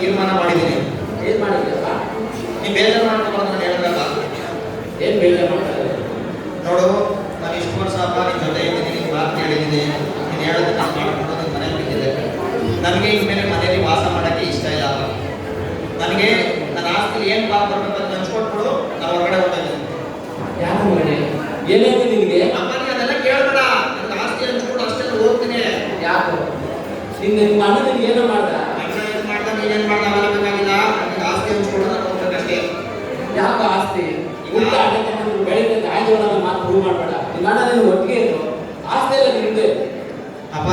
ತೀರ್ಮಾನ ಮಾಡಿದ್ದೀನಿ. ಏನ್ ಮಾಡಿದ್ರಪ್ಪ? ನೀವು ಬೇಜಾರು ಮಾಡ್ಕೊಂಡು ನಾನು ಹೇಳಿದ್ರಲ್ಲ. ಏನ್ ಬೇಜಾರು ಮಾಡ್ತಾರೆ? ನೋಡು, ನಾನು ಇಷ್ಟು ವರ್ಷ ಅಪ್ಪ ನಿನ್ನ ಜೊತೆ ಇದ್ದೀನಿ, ನಿನ್ನ ಮಾತು ಕೇಳಿದ್ದೀನಿ, ನೀನು ಹೇಳೋದು ನಾನು ಮಾಡಿಕೊಂಡು ನಿನ್ನ ಮನೆಗೆ ಬಿಟ್ಟಿದ್ದೆ. ನನಗೆ ಇನ್ಮೇಲೆ ಮನೆಯಲ್ಲಿ ವಾಸ ಮಾಡೋಕ್ಕೆ ಇಷ್ಟ ಇಲ್ಲ. ನನಗೆ ನನ್ನ ಆಸ್ತಿಲಿ ಏನು ಪಾಪ ಬರಬೇಕು ಅಂತ ಹಂಚ್ಕೊಟ್ಬಿಡು, ನಾನು ಹೊರಗಡೆ ಹೋಗ್ತೇನೆ. ಯಾಕೆ ಮಗನೇ, ಏನಾಯ್ತು ನಿನಗೆ? ಅಮ್ಮನಿಗೆ ಅದೆಲ್ಲ ಕೇಳ್ಬೇಡ, ನನ್ನ ಆಸ್ತಿ ಹಂಚ್ಕೊಂಡು ಅಷ್ಟೆಲ್ಲ ಹೋಗ್ತೀನಿ. ಯಾಕೆ ನಿಮ್ಮ ಅಣ್ಣ ನಿನ್ಗೆ ಏನೋ ಮಾಡ್ದ? ನೀನೇನು ಮಾಡ್ದ ಅವೆಲ್ಲ ಬೇಕಾಗಿಲ್ಲ, ನನಗೆ ಆಸ್ತಿ ಹಂಚ್ಕೊಂಡು ನಾನು ಹೋಗ್ಬೇಕಷ್ಟೇ. ಯಾಕೆ ಆಸ್ತಿ? ಊಟ ಅಣ್ಣ ತಮ್ಮ ಬೆಳಿಗ್ಗೆ ಆಯ್ತು ಮಾತು ಪ್ರೂವ್ ಮಾಡಬೇಡ. ನಿಮ್ಮ ಅಣ್ಣ ನೀನು ಒಟ್ಟಿಗೆ ಇರು, ಆಸ್ತಿ ಎಲ್ಲ ನಿಂದೆ. ಅಪ್ಪ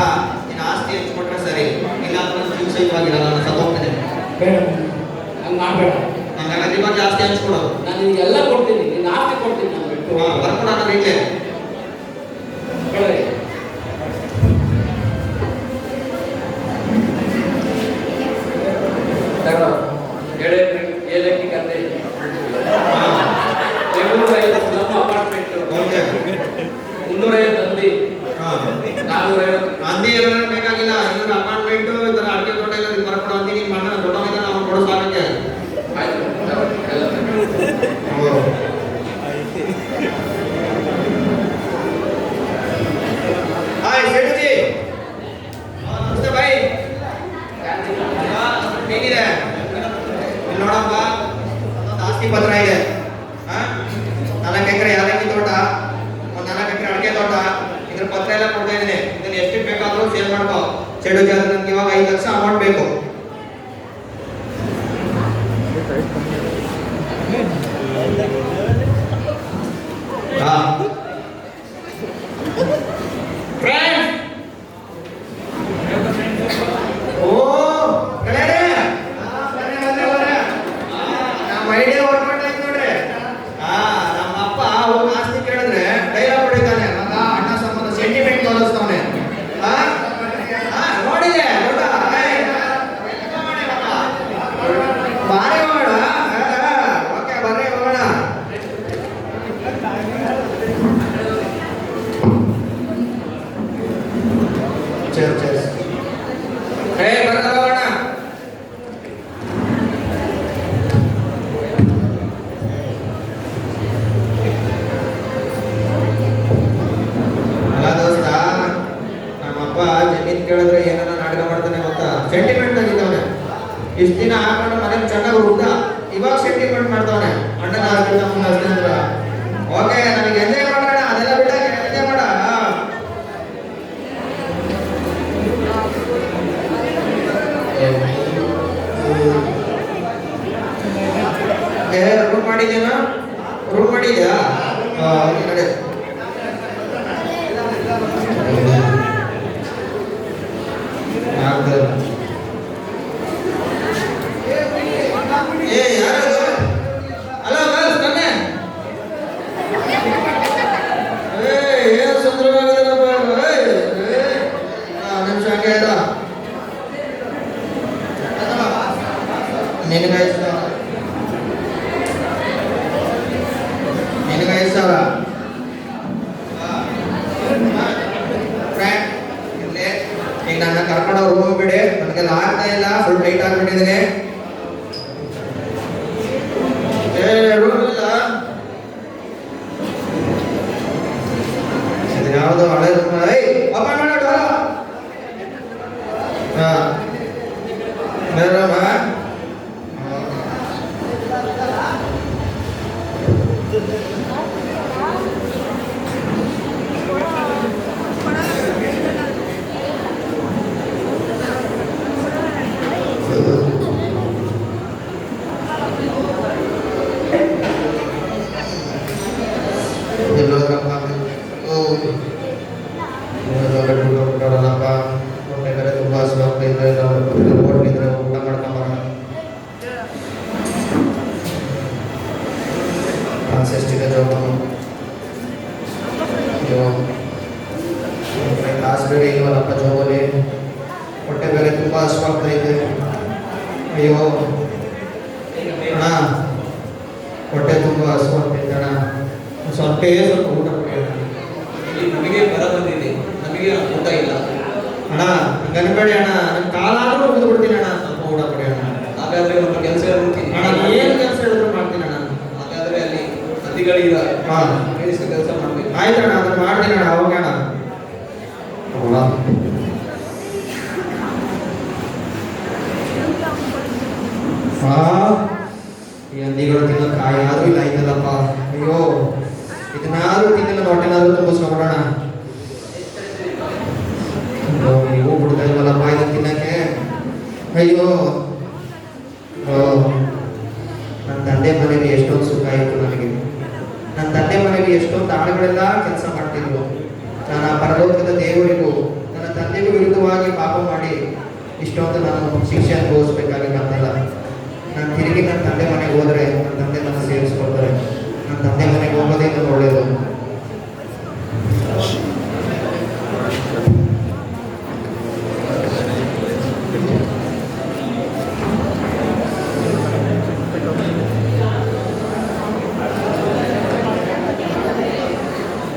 ನೀನು ಆಸ್ತಿ ಹಂಚ್ಕೊಟ್ರೆ ಸರಿ, ಇಲ್ಲ ಅಂದ್ರೆ ನಾನು ಜೀವಸಹಿತವಾಗಿರಲ್ಲ, ನಾನು ಸತ್ತೋಗ್ತೇನೆ. ಬೇಡ, ಹಂಗೆ ಮಾಡಬೇಡ. ನನಗೆ ಇವಾಗ ಜಾಸ್ತಿ ಹಂಚ್ಕೊಡು. ನಾನು ನಿನಗೆಲ್ಲ ಕೊಡ್ತೀನಿ, ನಿನ್ನ ಆಸ್ತಿ ಕೊಡ್ತೀನಿ. ನಾನು ಬಿಟ್ಟು ಬರ್ಕೊಂಡು ನಾನು ಇಲ್ಲೇ ಹೇಳಿ. ಏಲಕ್ಕಿ ಕತೆ 250 ನಮ್ಮ ಅಪಾರ್ಟ್ಮೆಂಟ್, 350 ತಂದಿ, 450 ಅಂದಿ ಎಲ್ಲ ಬೇಕಾಗಿಲ್ಲ. ಇವ್ರ ಅಪಾರ್ಟ್ಮೆಂಟ್ ಇದರ ಅಡಿಕೆ ತೋಟ ಎಲ್ಲ ಬರ್ಕೊಂಡು ಅಂದಿ ನಿಮ್ಮ ಮಣ್ಣ ದೊಡ್ಡವಿದ್ದ ನಾವು ಕೊಡೋ ಸಾಲಕ್ಕೆ ಆಯ್ತು. ಹಾಯ್ ಸೇಠುಜಿ, ನಮಸ್ತೆ ಭಾಯ್. ಹೇಗಿದೆ? ಇಲ್ಲಿ ನೋಡಪ್ಪ, ಒಂದು ಆಸ್ತಿ ಪತ್ರ ಇದೆ. 4 ಎಕರೆ ಯಾಲಕ್ಕಿ ತೋಟ, ಒಂದು 4 ಎಕರೆ ಅಡಿಕೆ ತೋಟ, ಇದ್ರ ಪತ್ರ ಎಲ್ಲ ಕೊಡ್ತಾ ಇದ್ದೀನಿ. ಇದನ್ನ ಎಷ್ಟು ಬೇಕಾದ್ರೂ ಸೇಲ್ ಮಾಡ್ಕೋ. ಸೇಠುಜಿ, ಅದು ನನಗೆ ಇವಾಗ 5 ಲಕ್ಷ ಅಮೌಂಟ್ ಬೇಕು. ಫ್ರೆಂಡ್ಸ್, ಓ ಕಳೆರೆ, ನಮ್ಮ ಐಡಿಯಾ ವರ್ಕ್ ಮಾಡ್ತಾ ನೋಡ್ರಿ. ನಮ್ಮ ಅಪ್ಪ ಒಂದು ಆಸ್ತಿ ಕೇಳಿದ್ರೆ ಡೈಲಾಗ್ ಹೊಡಿತಾನೆ, ಮಗ ಅಣ್ಣ ಸಂಬಂಧ ಸೆಂಟಿಮೆಂಟ್ ತೋರಿಸ್ತಾವನೆ. ನೋಡಿದೆ ದೊಡ್ಡ ಬಾರಿ ಹೋಗೋಣ. ಓಕೆ ಬರ್ರಿ ಹೋಗೋಣ. ಬರ್ತಾರೋಣ. ಅಲ್ಲ ದೋಸ್ತ, ನಮ್ಮಪ್ಪ ಜಮೀನ್ ಕೇಳಿದ್ರೆ ಏನಾರ ನಾಟಕ ಮಾಡ್ತಾನೆ ಗೊತ್ತಾ? ಸೆಂಟಿಮೆಂಟ್ ಆಗಿದ್ದವನೆ. ಇಷ್ಟು ದಿನ ಹಾಕೊಂಡು ಮನೇಲಿ ಚೆನ್ನಾಗಿ ಹುಡ್ದ, ಇವಾಗ ಸೆಂಟಿಮೆಂಟ್ ಮಾಡ್ತಾವನೆ. ಅಣ್ಣನ ಆಸ್ತಿ ತಮ್ಮನ ಆಸ್ತಿ ಅಂದ್ರ. ಓಕೆ, ನನಗೆ ಎಂಜಾಯ್ ಮಾಡೋಣ, ಅದೆಲ್ಲ ಬಿಟ್ಟಾಗ ಎಂಜಾಯ್ ಮಾಡ. ರೂಮ್ ಮಾಡಿದ್ಯೇನೋ? ರೂಮ್ ಮಾಡಿದ್ಯಾ? ನಡೆ. ಏ ಯಾರದು? ಹಲೋ ಗರ್ಲ್ಸ್, ಬನ್ನಿ. ಏನು ಸುಂದರವಾಗಿದ್ದೀರಪ್ಪ. ನಿಮಿಷ ಹಂಗೆ ಇರ. ನಿನಗೆ 5 ಸಾವಿರ. ನಿನಗೆ 5 ಸಾವಿರ. ಈಗ ನನ್ನ ಕರ್ಕೊಂಡು ಅವ್ರು ರೂಮ್ ಬಿಡಿ, ನನಗೆಲ್ಲ ಆಗ್ತಾ ಇಲ್ಲ, ಫುಲ್ ಟೈಟ್ ಆಗ್ಬಿಟ್ಟಿದ್ದೀನಿ. ರೂಮ್ ಇಲ್ಲ, ಇದು ಯಾವುದು ಹಳೆ ರೂಮ್. ಓಪನ್ ಮಾಡೋಣ. ಬೇರಮ್ಮ ಎಲ್ಲೋದ್ರಪ್ಪ ಬಿಡೋಲ್ಲಪ್ಪ ಹೊಟ್ಟೆ ಬೇರೆ ತುಂಬ ಹಸುವಾಗ್ತಾ ಇದ್ರೆ ಓಟ್ಲಿದ್ರೆ ಊಟ ಮಾಡ್ಕೊಂಬರೋಣ ಕಾಸು ಎಷ್ಟಿದೆ ಜೋಬನು ಅಯ್ಯೋ ಕಾಸು ಬೇರೆ ಇಲ್ವಲ್ಲಪ್ಪ ಜೋಬಲ್ಲಿ ಹೊಟ್ಟೆ ಬೇರೆ ತುಂಬ ಹಸುವಾಗ್ತಾ ಇದೆ ಅಯ್ಯೋ ಅಣ್ಣ ಹೊಟ್ಟೆ ತುಂಬ ಹಸುವಾಗ್ತೈತೆ ಅಣ್ಣ ಸ್ವಲ್ಪ ಊಟ ಕೊಡಿ ಅಣ್ಣ ನಮಗೆ ಬರ ಬಂದಿದೆ, ನಮಗೆ ಊಟ ಇಲ್ಲ ಅಣ್ಣ ಗನ್ಬೇಡಿ ಅಣ್ಣ ನನ್ನ ಕಾಲಾದ್ರೂ ಮುಗಿದು ಬಿಡ್ತೀನಿ ಅಣ್ಣ ಸ್ವಲ್ಪ ಊಟ ಕೊಡಿ ಅಣ್ಣ ಹಾಗಾದ್ರೆ ಒಂದು ಕೆಲಸ ಹೇಳ್ತೀನಿ ಅಣ್ಣ ಏನು ಕೆಲಸ ಹೇಳಿದ್ರು ಮಾಡ್ತೀನಿ ಅಣ್ಣ ಹಾಗಾದ್ರೆ ಅಲ್ಲಿ ನದಿಗಳಿದ್ದಾರೆ ಹಾಂ ಕೆಲಸ ಮಾಡ್ಬೇಕು ಆಯ್ತು ಅಣ್ಣ ಅದನ್ನು ಮಾಡ್ತೀನಿ ಅಣ್ಣ ಅವಾಗ ಅಣ್ಣ ಈ ಹಂದಿಗಳು ತಿನ್ನೋ ಕಾಯಿ ಆದ್ರೂ ಇಲ್ಲ ಆಯ್ತಲ್ಲಪ್ಪ ಅಯ್ಯೋ ಇದನ್ನಾದ್ರೂ ತಿನ್ನಿಲ್ಲ ಹೊಟ್ಟೆನಾದ್ರೂ ತುಂಬಿಸ್ಕೊಂಬಿಡೋಣ ನೀವು ಬಿಡ್ತಾ ಇಲ್ವಲ್ಲಪ್ಪ ಇದನ್ನ ತಿನ್ನಕ್ಕೆ ಅಯ್ಯೋ ನನ್ನ ತಂದೆ ಮನೇಲಿ ಎಷ್ಟೊಂದು ಸುಖ ಇತ್ತು ನನಗೆ ನನ್ನ ತಂದೆ ಮನೇಲಿ ಎಷ್ಟೊಂದು ಆಳುಗಳೆಲ್ಲ ಕೆಲಸ ಮಾಡ್ತಿದ್ರು ನಾನು ಆ ಪರಲೋಕದ ದೇವರಿಗೂ ನನ್ನ ತಂದೆಗೂ ವಿರುದ್ಧವಾಗಿ ಪಾಪ ಮಾಡಿ ಇಷ್ಟೊಂದು ನಾನು ಶಿಕ್ಷೆ ಅನುಭವಿಸ್ಬೇಕಾಗಿ ಬಂದಿಲ್ಲ ನಾನು ತಿರುಗಿ ನನ್ನ ತಂದೆ ಮನೆಗೆ ಹೋದರೆ ನನ್ನ ತಂದೆ ನನ್ನ ಸೇರಿಸ್ಕೊಳ್ತಾರೆ ನನ್ನ ತಂದೆ ಮನೆಗೆ ಹೋಗೋದೇ ಇನ್ನೂ ಒಳ್ಳೆಯದು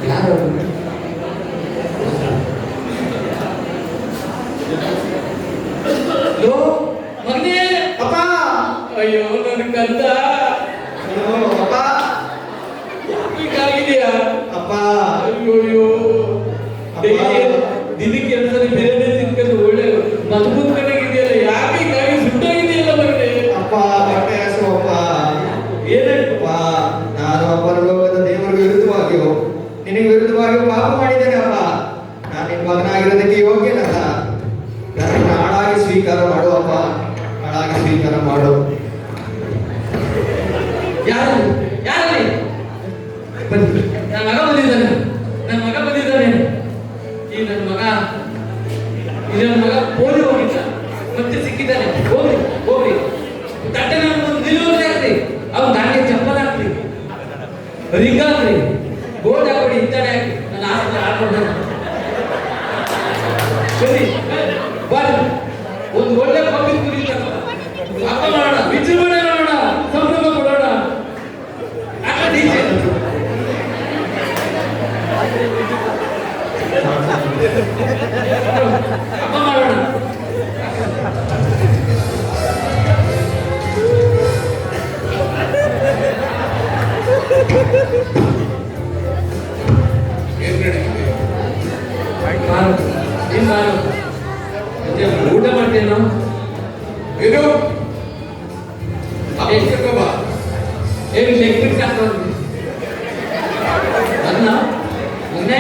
ಯಾರು ಲೋ ಮಗನೇ ಅಪ್ಪ ಅಯ್ಯೋ ನನ್ನ ಕಂದ ಅಯ್ಯೋ ಅಪ್ಪ ಹೀಗಾಗಿದೆಯಾ ಅಪ್ಪ ಅಯ್ಯೋ ದಿನಕ್ಕೆ ಒಂದ್ಸರಿ ಬೇರೆ ತಿನ್ಕೊಂಡು ಒಳ್ಳೆ ಮಜಬೂತ್ ಕಡೆಗಿದೆಯಲ್ಲ ಯಾಕೆ ಹೀಗಾಗಿ ಸುಟ್ಟೋಗಿದೆಯಲ್ಲ ಮಗನೇ ಅಪ್ಪ ಹೊಟ್ಟೆ ಹಸು ಅಪ್ಪ ಏನಾಯ್ತಪ್ಪ ನಾನು ಪರಲೋಕದ ದೇವರ ವಿರುದ್ಧವಾಗಿಯೂ ನಿನಗೆ ವಿರುದ್ಧವಾಗಿಯೂ ಪಾಪ ಮಾಡಿದ್ದೇನೆ ಅಪ್ಪ ನಾನು ನಿನ್ನ ಮಗನಾಗಿರೋದಕ್ಕೆ ಯೋಗ್ಯನಲ್ಲ ನನ್ನನ್ನು ಹಾಳಾಗಿ ಸ್ವೀಕಾರ ಮಾಡು ಅಪ್ಪ ಹಾಳಾಗಿ ಸ್ವೀಕಾರ ಮಾಡು ಯಾರಲ್ಲಿ ಯಾರಲ್ಲಿ ಬನ್ನಿ ನನ್ನ ಮಗ ಬಂದಿದ್ದಾನೆ ನನ್ನ ಮಗ ಬಂದಿದ್ದಾನೆ ಈ ನನ್ನ ಮಗ ಪೋಲಿ ಹೋಗಿದ್ದ ಮತ್ತೆ ಸಿಕ್ಕಿದ್ದಾನೆ ಹೋಗ್ರಿ ಹೋಗ್ರಿ ತಟ್ಟೆ ಒಂದು ನಿಲ್ಲುವುದೇ ಆಗ್ರಿ ಅವ್ನು ದಾಂಡಿಗೆ ಚಪ್ಪಲ್ ಹಾಕ್ರಿ ರಿಂಗ್ ಹಾಕ್ರಿ ಬೋರ್ಡ್ ಹಾಕೊಡಿ ಇಂತಾನೆ ಹಾಕಿ ನನ್ನ ಆಸ್ತಿ ಆಡ್ಕೊಂಡು ಸರಿ ಬರ್ರಿ ಒಂದು ಒಳ್ಳೆ ಪಬ್ಬಿ ಕುರಿ ಹಬ್ಬ ಮಾಡೋಣ ವಿಜೃಂಭಣೆ ಮಾಡೋಣ ಸಂಭ್ರಮ ಕೊಡೋಣ ಆಟ ಡಿಜೆ ಹಬ್ಬ ಮಾಡೋಣ ಊಟ ಮಾಡ್ತೇನೋ ಏನು ಏನು ಎಲೆಕ್ಟ್ರಿಕ್ ಹಾಕೋದು ಅನ್ನ ಮೊನ್ನೆ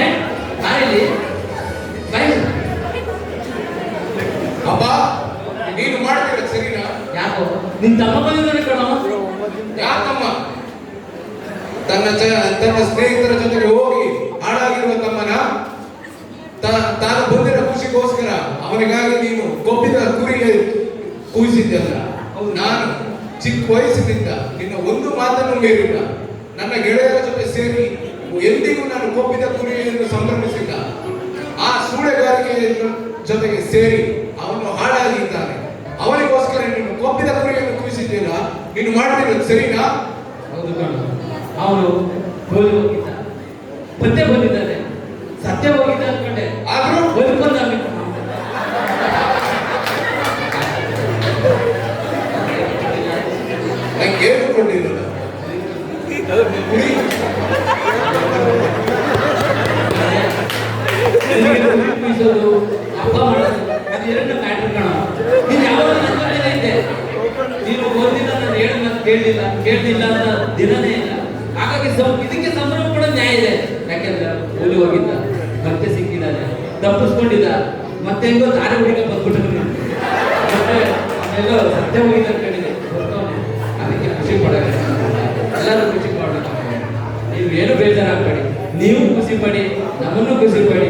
ಕಾರಲ್ಲಿ ಬಾಯಿ ಅಪ್ಪ ನೀನು ಮಾಡ್ತೀರ ಸರಿನಾ? ಯಾಕೋ ನಿನ್ ತಮ್ಮ ಬಂದಿದ್ದಾನೆ ಕಣೋ ಯಾಕಮ್ಮ ತನ್ನ ಸ್ನೇಹಿತರ ಜೊತೆಗೆ ಹೋಗಿ ಹಾಳಾಗಿರುವ ತಮ್ಮನ ತಾನು ಬಂದಿರೋ ಖುಷಿಗೋಸ್ಕರ ಅವನಿಗಾಗಿ ನೀನು ಕೊಬ್ಬಿದ ಕುರಿಗೆ ಕೂಯಿಸಿದ್ದಲ್ಲ. ನಾನು ಚಿಕ್ಕ ವಯಸ್ಸಿನಿಂದ ನಿನ್ನ ಒಂದು ಮಾತನ್ನು ಮೀರಿಲ್ಲ. ನನ್ನ ಗೆಳೆಯರ ಜೊತೆ ಸೇರಿ ಎಂದಿಗೂ ನಾನು ಕೊಬ್ಬಿದ ಕುರಿಯನ್ನು ಸಂಭ್ರಮಿಸಿಲ್ಲ. ಆ ಸೂಳೆಗಾರಿಕೆಯ ಜೊತೆಗೆ ಸೇರಿ ಅವನು ಹಾಳಾಗಿದ್ದಾನೆ. ಅವನಿಗೋಸ್ಕರ ನೀನು ಕೊಬ್ಬಿದ ಕುರಿಯನ್ನು ಕೂಯಿಸಿದ್ದೀರ. ನೀನು ಮಾಡ್ತಿರೋದು ಸರಿನಾ? ಹೌದು ಕಣ, ಅವನು ಹೋಗಿ ಹೋಗಿದ್ದ, ಮತ್ತೆ ಬಂದಿದ್ದಾನೆ, ಸತ್ಯ ಹೋಗಿದ್ದ ಅನ್ಕೊಂಡೆ, ಆದ್ರೂ ಬದುಕೊಂಡ ನಂಗೆ ಕೇಳಿಕೊಂಡಿರಲ್ಲ. ಹಬ್ಬ ಮಾಡೋದು ಅದು ಎರಡು ಮ್ಯಾಟ್ರ್ ಕಣ. ನೀನು ಯಾವಾಗ ಅನ್ಕೊಂಡೇ ಇದ್ದೆ ಕೇಳಲಿಲ್ಲ ಅಂತ ದಿನನೇ ಇಲ್ಲ. ಹಾಗಾಗಿ ಇದಕ್ಕೆ ಸಂಭ್ರಮ ಕೂಡ ನ್ಯಾಯ ಇದೆ. ಯಾಕೆಂದ್ರೆ ಓಡಿ ಹೋಗಿದ್ದ, ಮತ್ತೆ ಸಿಕ್ಕಿದ್ದಾನೆ, ತಪ್ಪಿಸ್ಕೊಂಡಿದ್ದ, ಮತ್ತೆ ಹೆಂಗೋ ದಾರಿ ಹುಡುಗ ಬಂದ್ಬಿಟ್ಟು ಮತ್ತೆ ಎಲ್ಲೋ ಸತ್ಯ ಹೋಗಿದ್ದ ಕಡೆಗೆ ಬರ್ತಾವನೆ. ಅದಕ್ಕೆ ಖುಷಿ ಪಡೋಕೆ ಎಲ್ಲರೂ ಖುಷಿ ಪಡೋಣ. ನೀವೇನು ಬೇಜಾರಾಗಬೇಡಿ, ನೀವು ಖುಷಿ ಪಡಿ, ನಮ್ಮನ್ನು ಖುಷಿ ಪಡಿ.